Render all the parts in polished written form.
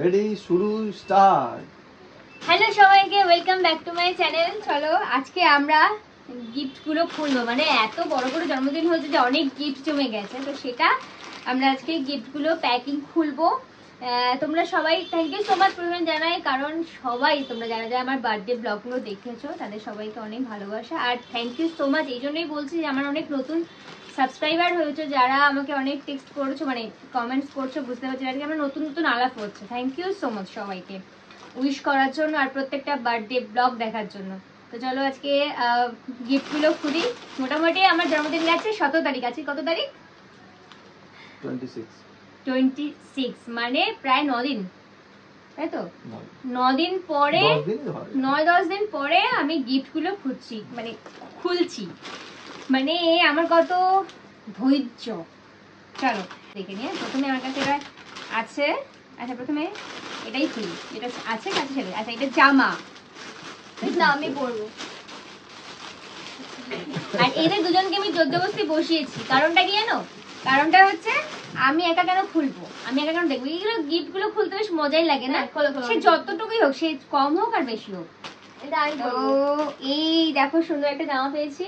Ready, শুরু, start. Hello সবাইকে, welcome back to my channel. চলো আজকে আমরা গিফটগুলো খুলবো, মানে এত বড় বড় জন্মদিন হয়েছে যে অনেক গিফট জমে গেছে, তো সেটা আমরা আজকে গিফটগুলো প্যাকিং খুলবো। তোমরা সবাই থ্যাংক ইউ সো মাচ পরিমাণ জানাই, কারণ সবাই তোমরা যারা যারা আমার বার্থডে ব্লগগুলো দেখেছো তাদের সবাইকে অনেক ভালোবাসা। আর থ্যাংক ইউ সো মাচ এই জন্যই বলছি যে আমার অনেক নতুন সাবস্ক্রাইবার হয়েছে, যারা আমাকে অনেক টেক্সট করছো, মানে কমেন্টস করছো, বুঝতে পারছি আজকে আমার নতুন নতুন আলাপ হচ্ছে। থ্যাংক ইউ সো মাচ সবাইকে উইশ করার জন্য আর প্রত্যেকটা বার্থডে ব্লগ দেখার জন্য। তো চলো আজকে গিফটগুলো খুলি। মোটামুটি আমার জন্মদিন গেছে 17 তারিখ, আছে কত তারিখ? 26, মানে প্রায় 9 দিন, তাই তো? 9 দিন পরে, 9-10 দিন পরে আমি গিফটগুলো খুলছি, মানে আমার কত ধৈর্য। চলো দেখে নিয়ে, প্রথমে আমার কাছে এটা আছে। আচ্ছা প্রথমে এটাই খুলি, এটা আছে কাছে ছেড়ে। আচ্ছা এটা জামা, না আমি পরবো। আর এদের দুজনকে আমি জোরজবস্তি বসিয়েছি, কারণটা কি জানো? কারণটা হচ্ছে আমি একা কেন খুলবো, আমি একা কেন দেখবো? এইগুলো গিফট গুলো খুলতে বেশ মজাই লাগে না? সে যতটুকুই হোক, সে কম হোক আর বেশি হোক। তো এই দেখো সুন্দর একটা জামা পেয়েছি।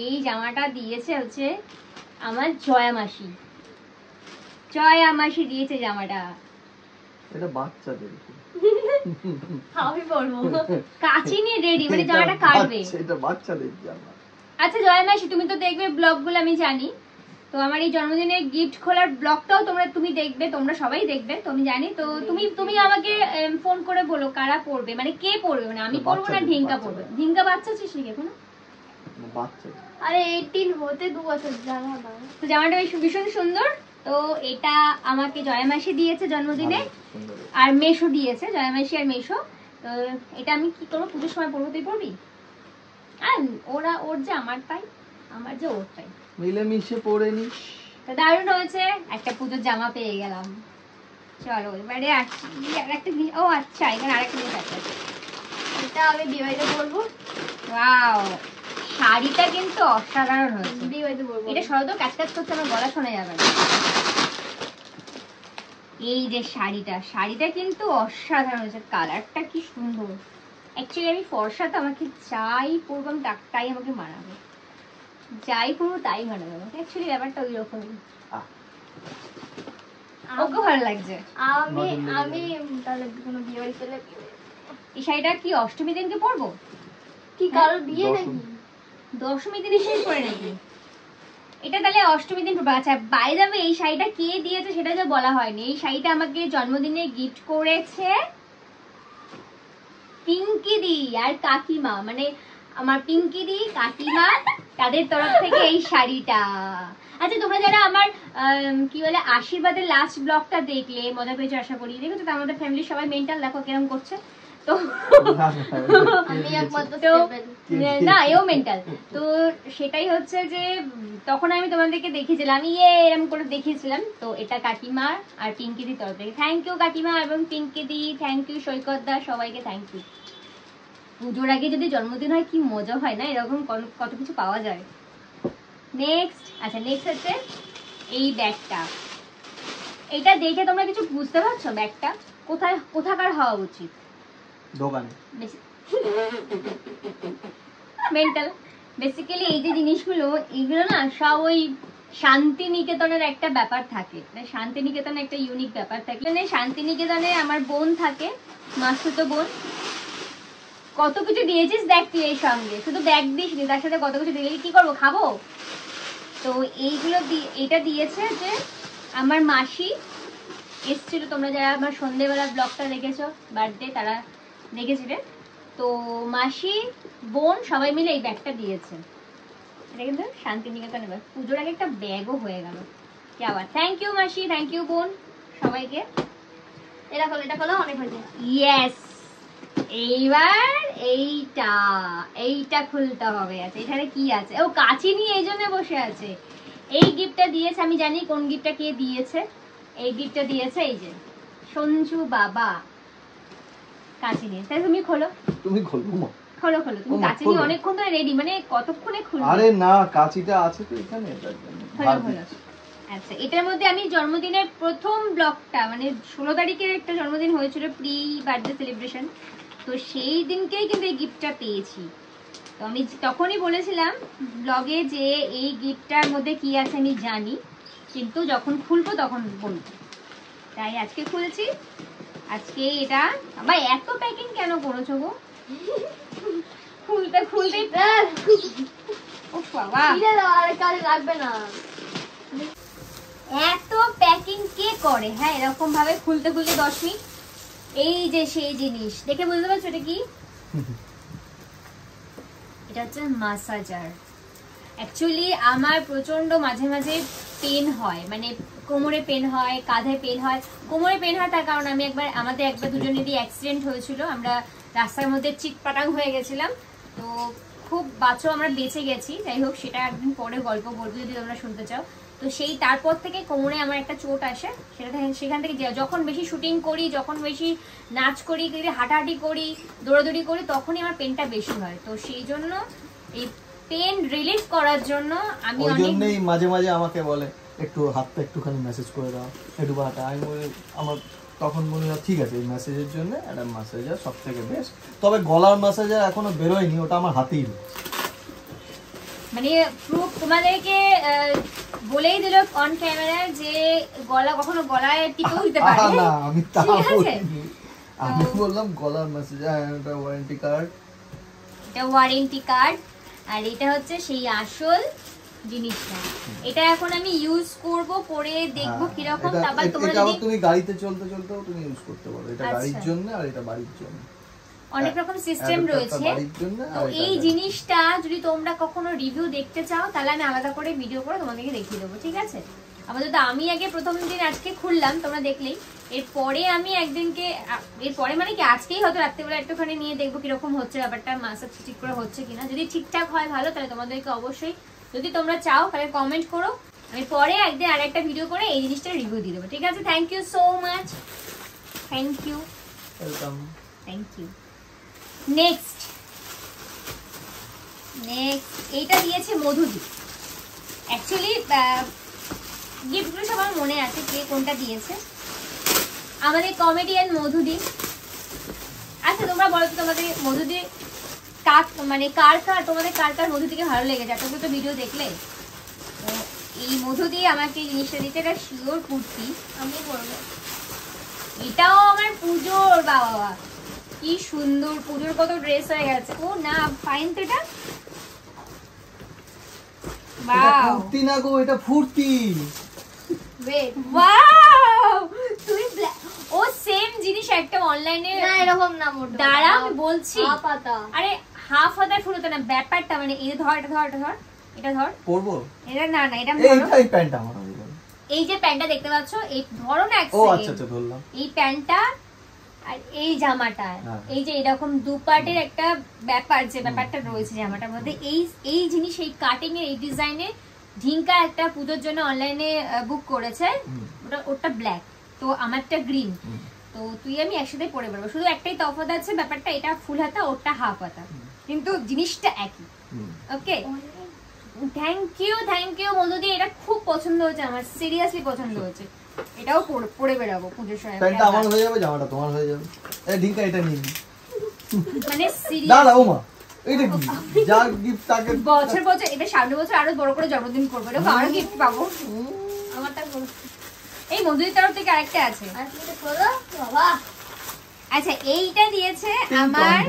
এই জামাটা দিয়েছে হচ্ছে আমার জয়া মাসি। জয়া মাসি দিয়েছে জামাটা। এটা বাচ্চাদের, আমি বলবো কাচি নিয়ে রেডি, মানে জামাটা কাটবে। এটা বাচ্চাদের জামা। আচ্ছা জয়া মাসি, তুমি তো দেখবে ব্লগগুলো, আমি জানি। তো আমার এই জন্মদিনের গিফট খোলার ব্লগটাও তুমি দেখবে, তোমরা সবাই দেখবে, তো আমি জানি। তো তুমি আমাকে ফোন করে বলো কারা পড়বে, মানে কে পড়বে, মানে আমি পড়বো না ঢিঙ্কা পড়বে? ঢিঙ্কা বাচ্চা আছে সে এখনো, আরে 18 হতে 2 বছর জামা দাও। তো জামাটা ভীষণ সুন্দর। তো এটা আমাকে জয়া মাসি দিয়েছে জন্মদিনে, আর মেশো দিয়েছে, জয়া মাসি আর মেশো। তো এটা আমি কি করবো, পুজোর সময় পরবো, তুই পরবি? আর ওর যে আমার তাই, আমার যে ওর তাই, মিলেমিশে পরে নিস। তো দারুণ হয়েছে, একটা পুজোর জামা পেয়ে গেলাম। চলো এবারে আসছি আরেকটা। ও আচ্ছা, এখানে আরেকটা জিনিস আছে, এটা আমি বিয়েবাড়িতে পরবো। ওয়াও, শাড়িটা কিন্তু অসাধারণ হয়েছে, বিয়েবাড়িতে পরবো। এটা সরদ কাজ করছে, আমার গলা শোনা যাবে না। এই যে শাড়িটা কিন্তু অসাধারণ হয়েছে, কালারটা কি সুন্দর। অ্যাকচুয়ালি আমি ফর্সা, তো আমাকে যাই পরবো আমি তাই আমাকে মানাবে, যাই পরবো তাই মানাবে আমাকে। অ্যাকচুয়ালি ব্যাপারটা ওই রকমই। ওকে ভালো লাগছে। আমি তাহলে কোনো বিয়ে বাড়ি চলে, এই শাড়িটা কি অষ্টমী দিনকে পরবো? কি কারোর বিয়ে নাকি? দশমী দিনই শেষ করে নাকি? এটা তাহলে অষ্টমী দিন পরবো। আচ্ছা বাই দ্য ওয়ে, এই শাড়িটা কে দিয়েছে সেটা যে বলা হয়নি। এই শাড়িটা আমাকে জন্মদিনে গিফট করেছে পিঙ্কি দি আর কাকিমা, মানে আমার পিঙ্কি দি কাকিমা, তাদের তরফ থেকে এই শাড়িটা। আচ্ছা তোমরা যারা আমার কি বলে আশীর্বাদের লাস্ট ব্লগটা দেখলে, মজা পেয়েছো আশা করি, দেখেছো তো আমাদের ফ্যামিলির সবাই মেন্টাল, দেখো কিরকম করছে। তো আমি একমাত্র না, এও মেন্টাল। তো সেটাই হচ্ছে যে তখন আমি তোমাদেরকে দেখিয়েছিলাম, এরকম করে দেখিয়েছিলাম। তো এটা কাকিমা আর পিঙ্কি দি তরফ থেকে। থ্যাংক ইউ কাকিমা এবং পিঙ্কি দি, থ্যাংক ইউ সৈকত দা, সবাইকে থ্যাংক ইউ। পুজোর আগে যদি জন্মদিন হয় কি মজা হয় না, এরকম কত কিছু পাওয়া যায়। নেক্সট, আচ্ছা নেক্সট হচ্ছে এই ব্যাগটা। এটা দেখে তোমরা কিছু বুঝতে পারছো? ব্যাগটা কোথাকার হওয়া উচিত? দোকানে। মেন্টাল। বেসিক্যালি এই যে জিনিসগুলো, এগুলো না সব ওই শান্তিনিকেতনের একটা ব্যাপার থাকে, মানে শান্তিনিকেতনে একটা ইউনিক ব্যাপার থাকে। মানে শান্তিনিকেতনে আমার বোন থাকে, মাসুতো বোন। কত কিছু দিয়েছিস দেখ তুই এই সঙ্গে, শুধু ব্যাগ দিস নি, তার সাথে কত কিছু দিলে কি করবো, খাবো? তো এইগুলো এটা দিয়েছে যে আমার মাসি এসেছিল, তোমরা যারা আমার সন্ধ্যেবেলা ব্লগটা দেখেছো বার্থডে, তারা দেখেছিলে। তো মাসি বোন সবাই মিলে এই ব্যাগটা দিয়েছে। এটা কিন্তু শান্তিনিকেতন ব্যাগ, পুজোর আগে একটা ব্যাগও হয়ে গেল। কি আবার, থ্যাংক ইউ মাসি, থ্যাংক ইউ বোন, সবাইকে। এটা খোলো অনেক হয়েছে। ইয়েস, এইবার এইটা খুলতে হবে। আচ্ছা এখানে কি আছে? ও কাচি নিয়ে এই জন্য বসে আছে। এই গিফটটা দিয়েছে, আমি জানি কোন গিফটটা কে দিয়েছে। এই গিফটটা দিয়েছে এই যে সঞ্জু বাবা, কাচি নিয়ে। তাই তুমি খোলো, তুমি খোলো মা, খোলো তুমি কাচি নিয়ে অনেকক্ষণ ধরে রেডি, মানে কতক্ষণে খুলবে? আরে না, কাচিটা আছে তো এখানে, খোলো। আচ্ছা, এটার মধ্যে আমি জন্মদিনের প্রথম ব্লগটা মানে 16 তারিখের একটা জন্মদিন হয়েছিল, প্রি বার্থডে সেলিব্রেশন, তো সেই দিনকেই কিন্তু এই গিফটটা পেয়েছি। তো আমি তখনই বলেছিলাম ব্লগে যে এই গিফটটার মধ্যে কি আছে আমি জানি, কিন্তু যখন খুলবো তখন বলবো, তাই আজকে খুলেছি। আজকে এটা আবার এত প্যাকিং কেন করেছো গো? খুলতে খুলতে ও বাবা, কাজে লাগবে না। এত প্যাকিং কে করে? হ্যাঁ, এরকম ভাবে খুলতে খুলতে 10 মিনিট। এই যে সেই জিনিস দেখে বুঝতে পারছো এটা কি? এটা হচ্ছে মাসাজার। অ্যাকচুয়ালি আমার প্রচন্ড মাঝে মাঝে পেন হয়, মানে কোমরে পেন হয়, কাঁধে পেন হয়। কোমরে পেন হয় তার কারণ আমাদের একবার দুজনেরই অ্যাক্সিডেন্ট হয়েছিল, আমরা রাস্তার মধ্যে চিটপাটাং হয়ে গেছিলাম, তো খুব বাঁচো আমরা বেঁচে গেছি। যাই হোক, সেটা একদিন পরে গল্প বলবো যদি তোমরা শুনতে চাও। তো সেই তারপর থেকে কোমরে আমার একটা চোট আসে, সেখান থেকে যখন বেশি শুটিং করি, যখন বেশি নাচ করি, হাঁটাহাঁটি করি, দৌড়াদৌড়ি করি, তখনই আমার পেনটা বেশি হয়। তো সেই জন্য এই পেন রিলিফ করার জন্য আমি ওই জন্যই মাঝে মাঝে আমাকে বলে একটু হাতটা একটুখানি মেসেজ করে দাও, একটু বাটা। আমি আমার তখন মনে হয় ঠিক আছে, এই মেসেজের জন্য একটা ম্যাসেজার সব থেকে বেস্ট। তবে গলার ম্যাসেজার এখনো বেরোয়নি, ওটা আমার হাতেই মানে প্রুফ তোমাদেরকে বলেই দিল অন ক্যামেরা যে গলা কখনো গলায় টিপেও দিতে পারে না, আমি তা ঠিক আছে? বলিনি। আমি বললাম গলার ম্যাসেজার, এটা ওয়ারেন্টি কার্ড, এটা ওয়ারেন্টি কার্ড, আর এটা হচ্ছে সেই আসল জিনিসটা। এটা এখন আমি ইউজ করব, পরে দেখব কিরকম। তারপর তোমরা যদি তুমি গাড়িতে চলতে চলতেও তুমি ইউজ করতে পারো। এটা গাড়ির আচ্ছা। জন্য আর এটা বাড়ির জন্য, অনেক রকম সিস্টেম রয়েছে। বাড়ির জন্য। তো এই জিনিসটা যদি তোমরা কখনো রিভিউ দেখতে চাও তাহলে আমি আলাদা করে ভিডিও করে তোমাদেরকে দেখিয়ে দেবো, ঠিক আছে? আমাদের তো আমি আগে প্রথম দিন আজকে খুললাম, তোমরা দেখলেই। এরপরে আমি একদিনকে, এরপরে মানে কি আজকেই হয়তো রাত্রেবেলা একটুখানি নিয়ে দেখবো কিরকম হচ্ছে ব্যাপারটা, মাসাজ ঠিক করে হচ্ছে কিনা। যদি ঠিকঠাক হয় ভালো, তাহলে তোমাদেরকে অবশ্যই, যদি তোমরা চাও তাহলে কমেন্ট করো, আমি পরে একদিন আর একটা ভিডিও করে এই জিনিসটা রিভিউ দিয়ে দেবো, ঠিক আছে? Thank you so much, thank you, welcome. Thank you. Next এইটা দিয়েছে মধুদি। অ্যাকচুয়ালি গিফটগুলো সব আমার মনে আছে কে কোনটা দিয়েছে, আমাদের কমেডিয়ান মধুদি। আচ্ছা, তোমরা বলো তো তোমাদের মধুদি মানে তোমাদের কার কার মধুদিকে ভালো লেগেছে? এতগুলো তো ভিডিও দেখলে। তো এই মধুদি আমাকে জিনিসটা দিতে, এটা শিওর কুর্তি, আমি করবো। এটাও আমার পুজোর, বাবা কি সুন্দর, পুজোর কত ড্রেস হয়ে গেছে। ও না, ফাইন তো এটা। এটা কুর্তি না গো, এটা ফুর্তি। ওয়েট, ওয়াও, তুই ও সেম জিনিস একটা অনলাইনে, না এরকম না মোটো। দাঁড়া আমি বলছি। পাতা। আরে হাফ হাতা ফুলতে না, ব্যাপারটা মানে এই ধর, এটা ধর, এটা ধর, এটা ধর, পরবো এটা না না, এটা এই প্যান্টটা আমার হয়ে গেল। এই যে প্যান্টটা দেখতে পাচ্ছ, এই ধরো না এক ও সেকেন্ড। আচ্ছা আচ্ছা, ধরলাম। এই প্যান্টটা আর এই জামাটা, হ্যাঁ। এই যে এরকম দুপাটের একটা ব্যাপার, যে ব্যাপারটা রয়েছে জামাটার মধ্যে, এই জিনিস, এই কাটিং এর, এই ডিজাইনে ঢিঙ্কা একটা পুজোর জন্য অনলাইনে বুক করেছে, ওটা ব্ল্যাক, তো আমারটা গ্রিন। তো তুই আমি একসাথে পরে বেরোবো, শুধু একটাই তফাৎ আছে, ব্যাপারটা এটা ফুল হাতা, ওটা হাফ হাতা, কিন্তু জিনিসটা একই। ওকে, থ্যাংক ইউ মধুদি, এটা খুব পছন্দ হয়েছে আমার, সিরিয়াসলি পছন্দ হয়েছে। এটাও পরে বেরাবো পুজোর সময়। প্যান্টটা আমার হয়ে যাবে, জামাটা তোমার হয়ে যাবে। এই ঢিঙ্কা এটা নিয়ে নি। মানে দাঁড়া ও মা, এটা কি? যা গিফট তাকে বছর বছর, এটা সামনে বছর আরো বড় করে জন্মদিন করবো, এটা আরো গিফট পাবো। আমারটা করবো। এই মধুরির তরফ থেকে আরেকটা আছে। আর তুমি করো বাবা। আচ্ছা, এইটা দিয়েছে আমার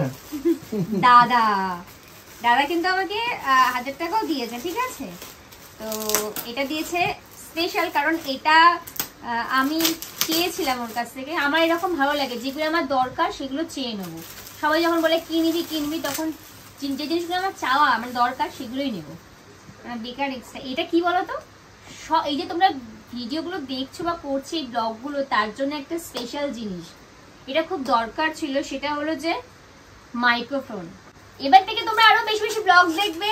দাদা। দাদা কিন্তু আমাকে 1000 টাকাও দিয়েছে, ঠিক আছে? তো এটা দিয়েছে স্পেশাল, কারণ এটা আমি চেয়েছিলাম ওর কাছ থেকে। আমার এরকম ভালো লাগে, যেগুলো আমার দরকার সেগুলো চেয়ে নেবো। সবাই যখন বলে কি নিবি, তখন যে জিনিসগুলো আমার চাওয়া, আমার দরকার, সেগুলোই নেবো, বেকার এক্সট্রা। এটা কি বলতো, এই যে তোমরা ভিডিওগুলো দেখছো বা করছো, এই ব্লগগুলো, তার জন্য একটা স্পেশাল জিনিস এটা খুব দরকার ছিল, সেটা হলো যে মাইক্রোফোন। এবার থেকে তোমরা আরো বেশি বেশি ব্লগ দেখবে,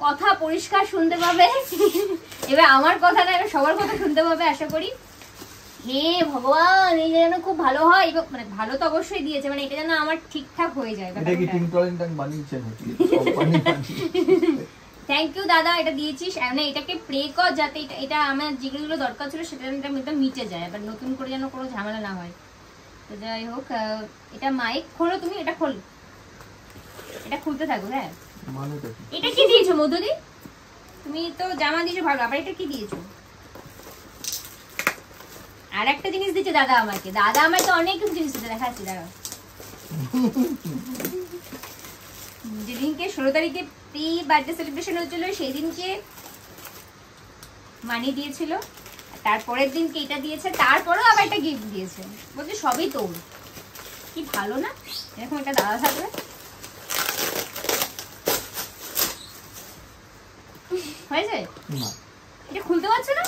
কথা পরিষ্কার শুনতে পাবে। এবার আমার কথা না, এবার সবার কথা শুনতে পাবে আশা করি। হে ভগবান, এই যেন খুব ভালো হয়, মানে ভালো তো অবশ্যই দিয়েছে, মানে এটা যেন আমার ঠিকঠাক হয়ে যায়। এটা কি টিং টলিং টাং বানিয়েছেন নাকি? কোম্পানি বানিয়েছে। থ্যাংক ইউ দাদা, এটা দিয়েছিস। মানে এটাকে প্রে কর যাতে এটা আমার যেগুলো দরকার ছিল সেটা এটা মিটে যায়, আবার নতুন করে যেন কোনো ঝামেলা না হয়। তো যাই হোক, এটা মাইক খোলো, তুমি এটা খোলো, এটা খুলতে থাকো। হ্যাঁ, এটা কি দিয়েছো মধুদি? তুমি তো জামা দিয়েছো ভালো, আবার এটা কি দিয়েছো? আর একটা জিনিস দিচ্ছে দাদা আমাকে, দাদা আমাকে অনেক কিছু জিনিস দিচ্ছে, দেখাচ্ছি দাঁড়াও। যেদিনকে 16 তারিখে প্রি বার্থডে সেলিব্রেশন হচ্ছিল সেই দিনকে মানি দিয়েছিল, তারপরের দিনকে এটা দিয়েছে, তারপরেও আবার একটা গিফট দিয়েছে, বলছে সবই তোর। কি ভালো না এরকম একটা দাদা থাকবে। হয়েছে না, এটা খুলতে পারছো না?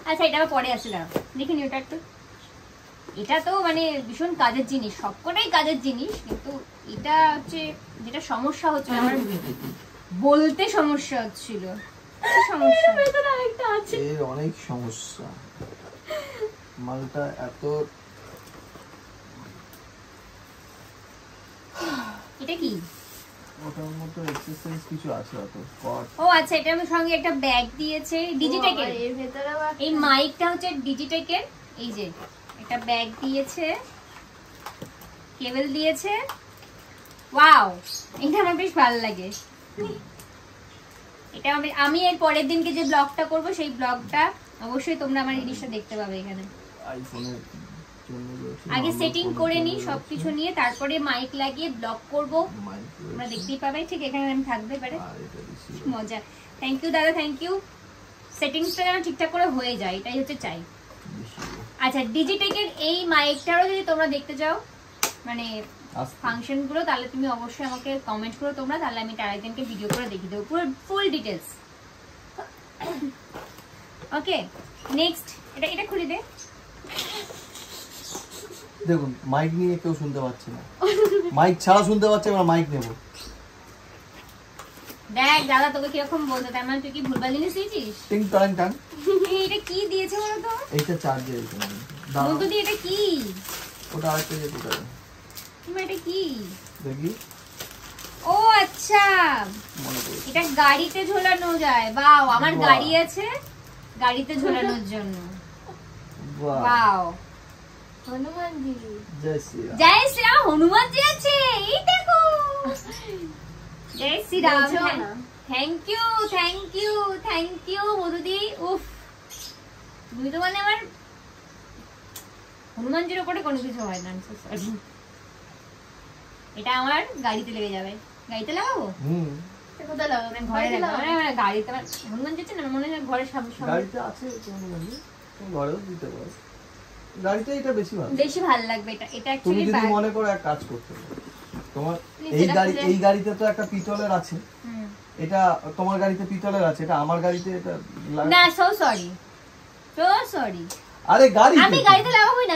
আচ্ছা, এটা আবার পরে আছে, দাঁড়াও দেখে নি ওটা একটু। এটা তো মানে ভীষণ কাজের জিনিস, সবকটাই কাজের জিনিস, কিন্তু এটা হচ্ছে যেটা সমস্যা হচ্ছে আমার, বলতে সমস্যা হচ্ছিল। সমস্যা আরেকটা আছে, এর অনেক সমস্যা। মালটা এত, এটা কি? ওটার মতো এক্সারসাইজ কিছু আছে অত কট। ও আচ্ছা, এটার সঙ্গে একটা ব্যাগ দিয়েছে ডিজিটেকের। এর ভেতরে আবার এই মাইকটা হচ্ছে ডিজিটেকের, এই যে একটা ব্যাগ দিয়েছে, কেবল দিয়েছে। ওয়াও, এটা আমার বেশ ভালো লাগে। এটা আমি এর পরের দিনকে যে ব্লগটা করব সেই ব্লগটা অবশ্যই তোমরা আমার জিনিসটা দেখতে পাবে এখানে। আইফোনের জন্য আগে সেটিং করে নি সবকিছু নিয়ে, তারপরে মাইক লাগিয়ে ব্লগ করব, তোমরা দেখতেই পাবে। ঠিক এখানে আমি থাকবে এবারে, মজা। থ্যাংক ইউ দাদা, থ্যাংক ইউ। সেটিংসটা যেন ঠিকঠাক করে হয়ে যায়, এটাই হচ্ছে চাই। আচ্ছা, ডিজিটেকের এই মাইকটারও যদি তোমরা দেখতে চাও মানে ফাংশন গুলো, তাহলে তুমি অবশ্যই আমাকে কমেন্ট করো তোমরা, তাহলে আমি তার একদিনকে ভিডিও করে দেখিয়ে দেবো পুরো ফুল ডিটেলস। ওকে, নেক্সট এটা খুলে দে। দেখুন, মাইক নিয়ে কেউ শুনতে পাচ্ছে না, মাইক ছাড়া শুনতে পাচ্ছে, আমরা মাইক নেব। দেখ দাদা তোকে কিরকম বলতো, তার মানে তুই কি ভুলভাল জিনিস দিয়েছিস? টিং টাং টাং। এটা কি দিয়েছে বলো তো? এইটা চার্জের বলতো দি, এটা কি? ওটা আরেকটা যেতে পারে। এটা কি দেখি। ও আচ্ছা, মনে পড়ে এটা গাড়িতে ঝোলানো যায়। বাও, আমার গাড়ি আছে, গাড়িতে ঝোলানোর জন্য। বাহ, বাও, হনুমানজি। জয় শ্রীরাম। জয় শ্রীরাম, হনুমানজি আছে, এই দেখো। জয় Shri Ram. Thank you, thank you, thank you মধুদি। উফ, তুমি তো মানে আমার হনুমানজির ওপরে কোনো কিছু হয় না। সরি, এটা আমার গাড়িতে লেগে যাবে। গাড়িতে লাগাবো? কোথায় লাগাবো? ঘরে লাগাবো। গাড়িতে হনুমান যাচ্ছে না, মনে হয় ঘরের সামনে গাড়িতে আছে, ঘরেও দিতে পারো। গাড়িতে এটা বেশি ভালো, বেশি ভালো লাগবে। এটা তুমি অ্যাকচুয়ালি যদি মনে করো এক কাজ করতে পারো, তোমার এই গাড়িতে তো একটা পিতলের আছে, এটা তোমার গাড়িতে পিতলের আছে, এটা আমার গাড়িতে এটা না। So sorry. আরে গাড়ি, আমি গাড়িতে লাগাবোই না,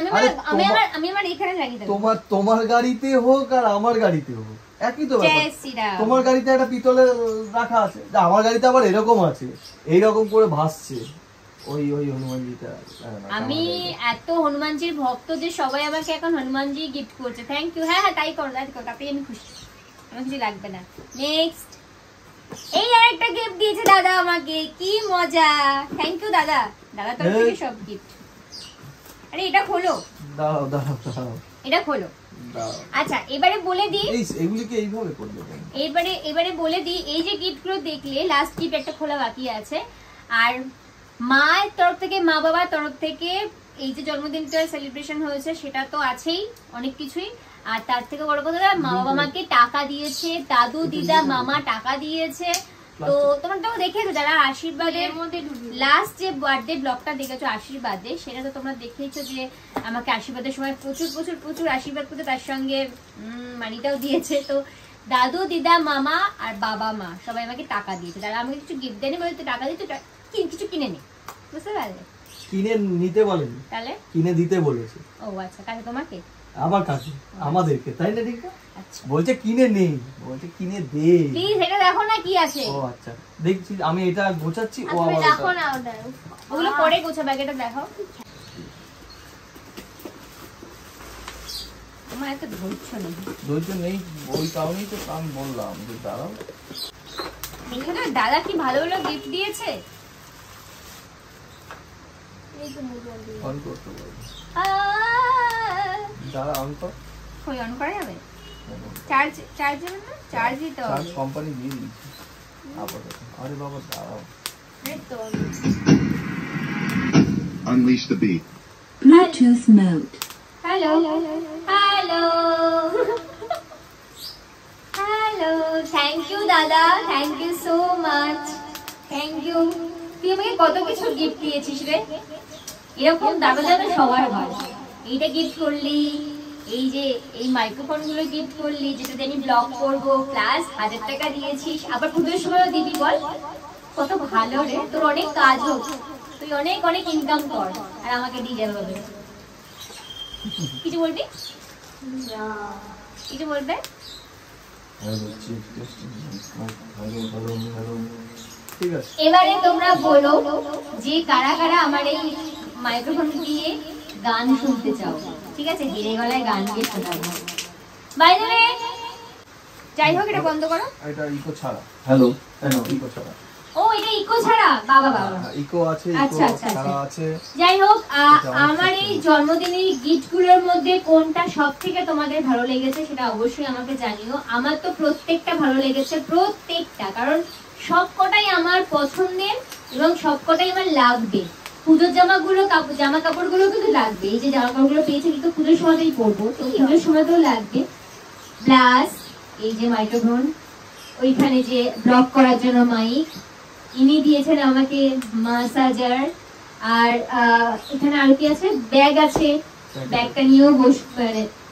আমি আমার এখানে লাগিয়ে দেব। তোমার গাড়িতে হোক আর আমার গাড়িতে হোক একই তো ব্যাপার। জয় শ্রীরাম। তোমার গাড়িতে একটা পিতলের রাখা আছে, আমার গাড়িতে আবার এরকম আছে, এইরকম করে ভাসছে ওই হনুমানজিটা। আমি এত হনুমানজির ভক্ত যে সবাই আমাকে এখন হনুমানজি গিফট করছে। Thank you. হ্যাঁ, তাই করো, তাতেই আমি খুশি, আমার কিছু লাগবে না। নেক্সট, এই আরেকটা গিফট দিয়েছে দাদা আমাকে, কি মজা। থ্যাংক ইউ দাদা, দাদা তরফ থেকে সব গিফট। আরে এটা খোলো, দাও, এটা খোলো। আচ্ছা, এবারে বলে দিই, এগুলিকে এইভাবে করবে। এবারে বলে দিই, এই যে গিফট গুলো দেখলে, লাস্ট গিফট একটা খোলা বাকি আছে। আর মায়ের তরফ থেকে, মা বাবার তরফ থেকে এই যে জন্মদিনটা সেলিব্রেশন হয়েছে সেটা তো আছেই, অনেক কিছুই। আর তার থেকে বড় কথা, মা বাবা আমাকে টাকা দিয়েছে, দাদু দিদা মামা টাকা দিয়েছে। তো তোমরা তো দেখেছো যারা আশীর্বাদের মধ্যে লাস্ট যে বার্থডে ব্লগটা দেখেছো আশীর্বাদে, সেটা তো তোমরা দেখেছো যে আমাকে আশীর্বাদের সময় প্রচুর প্রচুর প্রচুর আশীর্বাদ করতে, তার সঙ্গে মানিটাও দিয়েছে। তো দাদু দিদা মামা আর বাবা মা সবাই আমাকে টাকা দিয়েছে, তারা আমাকে কিছু গিফট দেয়নি, বলে তো টাকা দিতে কিছু কিনে নে, বুঝতে পারলে? কিনে নিতে বলেনি, তাহলে কিনে দিতে বলেছে। ও আচ্ছা, কাছে তোমাকে, আমার কাছে, আমাদেরকে, তাই না? ঠিক আচ্ছা, বলছে কিনে নেই, বলছে কিনে দে। প্লিজ এটা দেখো না কি আছে। ও আচ্ছা, দেখছি আমি এটা গোছাচ্ছি, ও তুমি আবার দেখো না ওটা। ওগুলো পরে গোছাবে, আগে এটা দেখো। আমার এত ধৈর্য নেই। ধৈর্য নেই, ওই কারণেই তো আমি বললাম যে দাঁড়াও। দাদা কি ভালো ভালো গিফট দিয়েছে। এই তো মোবাইল দিয়ে। অন করতে বলবো দাঁড়া অন কর কই অন করা যাবে? চার্জ যাবে না? চার্জ দিতে চার্জ হবে। কোম্পানি দিয়ে দিয়েছে আপাতত। আরে বাবা দাঁড়াও এই তো Unleash the beat. Bluetooth mode. Hello hello hello, thank you দাদা, thank you so much, thank you. তুই আমাকে কত কিছু গিফট দিয়েছিস রে, এরকম দাদা দাদা সবার হয়। এইটা গিফট করলি, এই যে এই মাইক্রোফোন গুলো গিফট করলি যেটাতে আমি ব্লগ করবো, প্লাস 1000 টাকা দিয়েছিস, আবার পুজোর সময়ও দিবি। বল কত ভালো রে, তোর অনেক কাজ হোক, তুই অনেক অনেক ইনকাম কর আর আমাকে দিয়ে যাবে হবে। কিছু বলবি? কিছু বলবে? ঠিক আছে এবারে তোমরা বলো যে কারা কারা আমার এই মাইক্রোফোন দিয়ে গান শুনতে চাও। ঠিক আছে, ধীরে গলায় গান গিয়ে শোনাবো। বাই দ্য ওয়ে, যাই হোক এটা বন্ধ করো। এটা ইকো ছাড়া। হ্যালো ইকো ছাড়া। ও এটা ইকো ছাড়া? বাবা বাবা, ইকো আছে, আচ্ছা, ইকো আচ্ছা, ছাড়া আচ্ছা। আছে। যাই হোক, আমার এই জন্মদিনের গিফট গুলোর মধ্যে কোনটা সব থেকে তোমাদের ভালো লেগেছে সেটা অবশ্যই আমাকে জানিও। আমার তো প্রত্যেকটা ভালো লেগেছে, প্রত্যেকটা, কারণ সব কটাই আমার পছন্দের এবং সব কটাই আমার লাগবে। পুজোর জামা কাপড় গুলো কিন্তু লাগবে। এই যে জামা কাপড় গুলো পেয়েছি কিন্তু পুজোর সময়তেই পরবো, তো পুজোর সময়তেও লাগবে। প্লাস এই যে মাইক্রোফোন, ওইখানে যে ব্লগ করার জন্য মাইক, ইনি দিয়েছেন আমাকে মাসাজার, আর এখানে আর কি আছে, ব্যাগ আছে, ব্যাগটা নিয়েও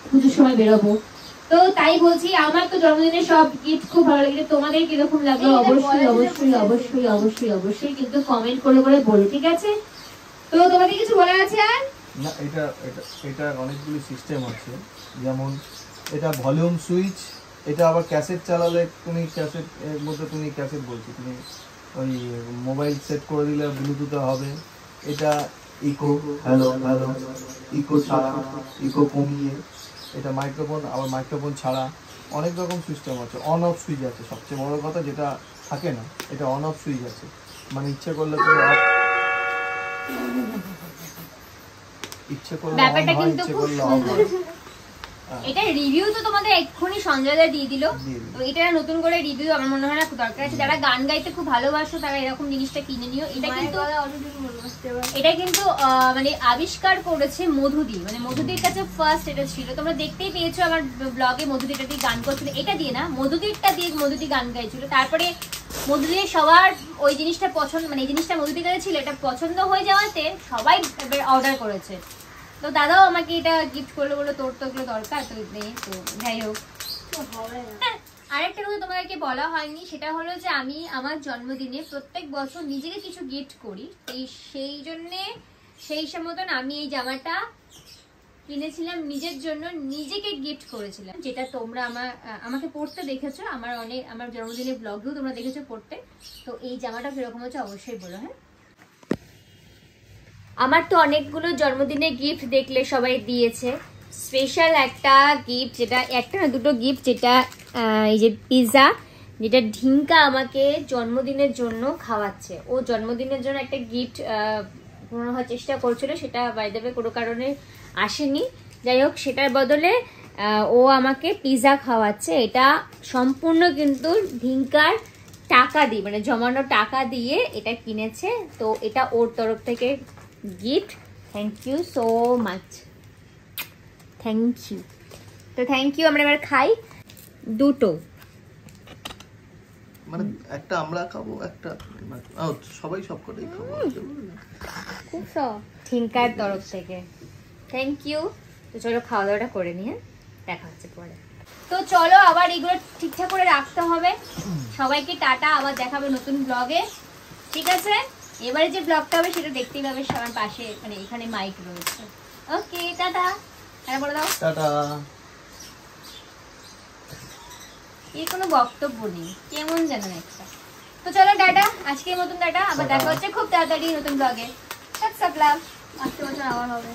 পুজোর সময় বেরোবো। তো তাই বলছি, আমার তো জন্মদিনের সব গিফট খুব ভালো লেগেছে। তোমাদের কিরকম লাগলো অবশ্যই অবশ্যই অবশ্যই অবশ্যই অবশ্যই কিন্তু কমেন্ট করে করে বলো, ঠিক আছে? তো তোমাদের কিছু বলার আছে আর? না, এটা এটা এটা অনেকগুলি সিস্টেম আছে, যেমন এটা ভলিউম সুইচ, এটা আবার ক্যাসেট চালালে তুমি ক্যাসেট এর মধ্যে তুমি ক্যাসেট বলছি তুমি ওই মোবাইল সেট করে দিলে ব্লুটুথে হবে। এটা ইকো, হ্যালো হ্যালো, ইকো ছাড়া, ইকো কমিয়ে। এটা মাইক্রোফোন, আবার মাইক্রোফোন ছাড়া অনেক রকম সিস্টেম আছে। অন অফ সুইচ আছে, সবচেয়ে বড় কথা যেটা থাকে না, এটা অন অফ সুইচ আছে, মানে ইচ্ছে করলে তুমি ইচ্ছে করলে ব্যাপারটা on হয়, কিন্তু ইচ্ছে খুব করলে off সুন্দর। হয়। এটা রিভিউ তো তোমাদের এক্ষুনি সঞ্জয় দা দিয়ে দিল, তো এটা নতুন করে রিভিউ আমার মনে হয় না দরকার আছে। যারা গান গাইতে খুব ভালোবাসো তারা এরকম জিনিসটা কিনে নিও। এটা কিন্তু মানে আবিষ্কার করেছে মধুদি, মানে মধুদির কাছে ফার্স্ট এটা ছিল। তোমরা দেখতেই পেয়েছো আমার ব্লগে মধুদি এটা দিয়ে গান করছিল, এটা দিয়ে না, মধুদিরটা দিয়ে মধুদি গান গাইছিল। তারপরে মধুদির সবার ওই জিনিসটা পছন্দ, মানে এই জিনিসটা মধুদির কাছে ছিল, এটা পছন্দ হয়ে যাওয়াতে সবাই অর্ডার করেছে। তো দাদাও আমাকে এটা গিফট করলো, বললো তোর তো এগুলো দরকার, তো নেই। তো যাই হোক, আরেকটা কথা তোমাদেরকে বলা হয়নি, সেটা হলো যে আমি আমার জন্মদিনে প্রত্যেক বছর নিজেকে কিছু গিফট করি। সেই জন্যে সেই মতন আমি এই জামাটা কিনেছিলাম নিজের জন্য, নিজেকে গিফট করেছিলাম, যেটা তোমরা আমাকে পরতে দেখেছো, আমার জন্মদিনের ব্লগেও তোমরা দেখেছো পরতে। তো এই জামাটা কিরকম হচ্ছে অবশ্যই বলো। হ্যাঁ, আমার তো অনেকগুলো জন্মদিনে গিফট দেখলে সবাই দিয়েছে, স্পেশাল একটা গিফট, যেটা একটা না দুটো গিফট, যেটা এই যে পিৎজা, যেটা ঢিঙ্কা আমাকে জন্মদিনের জন্য খাওয়াচ্ছে। ও জন্মদিনের জন্য একটা গিফট পূরণ হওয়ার চেষ্টা করছিল, সেটা বাই দ্য ওয়ে কোনো কারণে আসেনি। যাই হোক, সেটার বদলে ও আমাকে পিৎজা খাওয়াচ্ছে। এটা সম্পূর্ণ কিন্তু ঢিঙ্কার টাকা দিয়ে, মানে জমানো টাকা দিয়ে এটা কিনেছে। তো এটা ওর তরফ থেকে gift. Thank you so much, thank you. তো থ্যাংক ইউ। আমরা এবার খাই দুটো, মানে একটা আমরা খাবো, একটা সবাই সবকটাই খাবো। খুব থিঙ্কার তরফ থেকে থ্যাংক ইউ। তো চলো খাওয়া দাওয়াটা করে নিয়ে দেখা হচ্ছে পরে। তো চলো, আবার এগুলো ঠিকঠাক করে রাখতে হবে। সবাইকে টাটা, আবার দেখাবে নতুন ব্লগে, ঠিক আছে? এবারে যে ব্লগটা হবে সেটা দেখতেই পাবে সবার পাশে, মানে এখানে মাইক রয়েছে। ওকে, টাটা। টাটা বলে দাও। টাটা। এর কোনো বক্তব্য নেই, কেমন যেন একটা। তো চলো টাটা, আজকের মতন টাটা, আবার দেখা হচ্ছে খুব তাড়াতাড়ি নতুন ব্লগে। সাবস্ক্রাইব, 8 বছর আবার হবে।